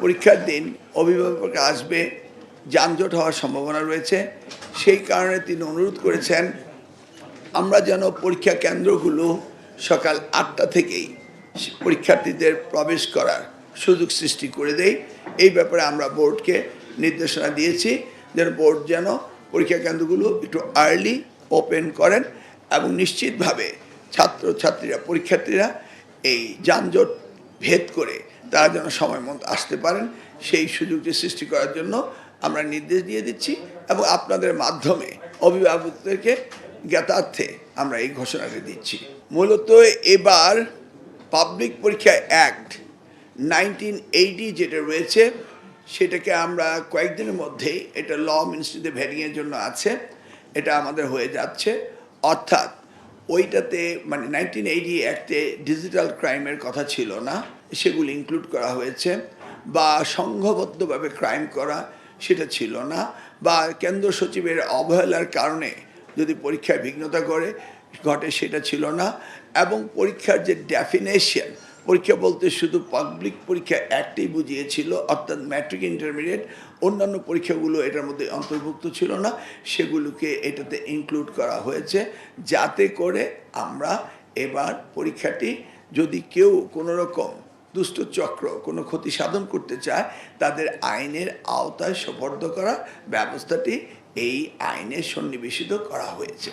পরীক্ষার দিন অভিভাবক আসবে, যানজট হওয়ার সম্ভাবনা রয়েছে। সেই কারণে তিনি অনুরোধ করেছেন আমরা যেন পরীক্ষা কেন্দ্রগুলো সকাল 8টা থেকেই পরীক্ষার্থীদের প্রবেশ করার সুযোগ সৃষ্টি করে দেই। এই ব্যাপারে আমরা বোর্ডকে নির্দেশনা দিয়েছি যেন বোর্ড যেন পরীক্ষা কেন্দ্রগুলো একটু আর্লি ওপেন করেন এবং নিশ্চিতভাবে ছাত্রছাত্রীরা পরীক্ষার্থীরা এই যানজট ভেদ করে তারা যেন সময় মতো আসতে পারেন সেই সুযোগটি সৃষ্টি করার জন্য আমরা নির্দেশ দিয়ে দিচ্ছি এবং আপনাদের মাধ্যমে অভিভাবকদেরকে জ্ঞাতার্থে আমরা এই ঘোষণাটি দিচ্ছি। মূলত এবার পাবলিক পরীক্ষা অ্যাক্ট 1980 যেটা রয়েছে সেটাকে আমরা কয়েকদিনের মধ্যেই এটা ল মিনিস্ট্রিতে ভেরিংয়ের জন্য আছে, এটা আমাদের হয়ে যাচ্ছে। অর্থাৎ ওইটাতে মানে 1980 অ্যাক্টে ডিজিটাল ক্রাইমের কথা ছিল না, সেগুলি ইনক্লুড করা হয়েছে, বা সংঘবদ্ধভাবে ক্রাইম করা সেটা ছিল না, বা কেন্দ্র সচিবের অবহেলার কারণে যদি পরীক্ষায় বিঘ্নতা ঘটে সেটা ছিল না, এবং পরীক্ষার যে ডেফিনেশন পরীক্ষা বলতে শুধু পাবলিক পরীক্ষা একটাই বুঝিয়েছিল, অর্থাৎ ম্যাট্রিক ইন্টারমিডিয়েট, অন্যান্য পরীক্ষাগুলো এটার মধ্যে অন্তর্ভুক্ত ছিল না, সেগুলোকে এটাতে ইনক্লুড করা হয়েছে যাতে করে আমরা এবার পরীক্ষাটি যদি কেউ কোনো রকম দুষ্ট চক্র কোনো ক্ষতি সাধন করতে চায় তাদের আইনের আওতায় সোপর্দ করার ব্যবস্থাটি এই আইনে সন্নিবেশিত করা হয়েছে।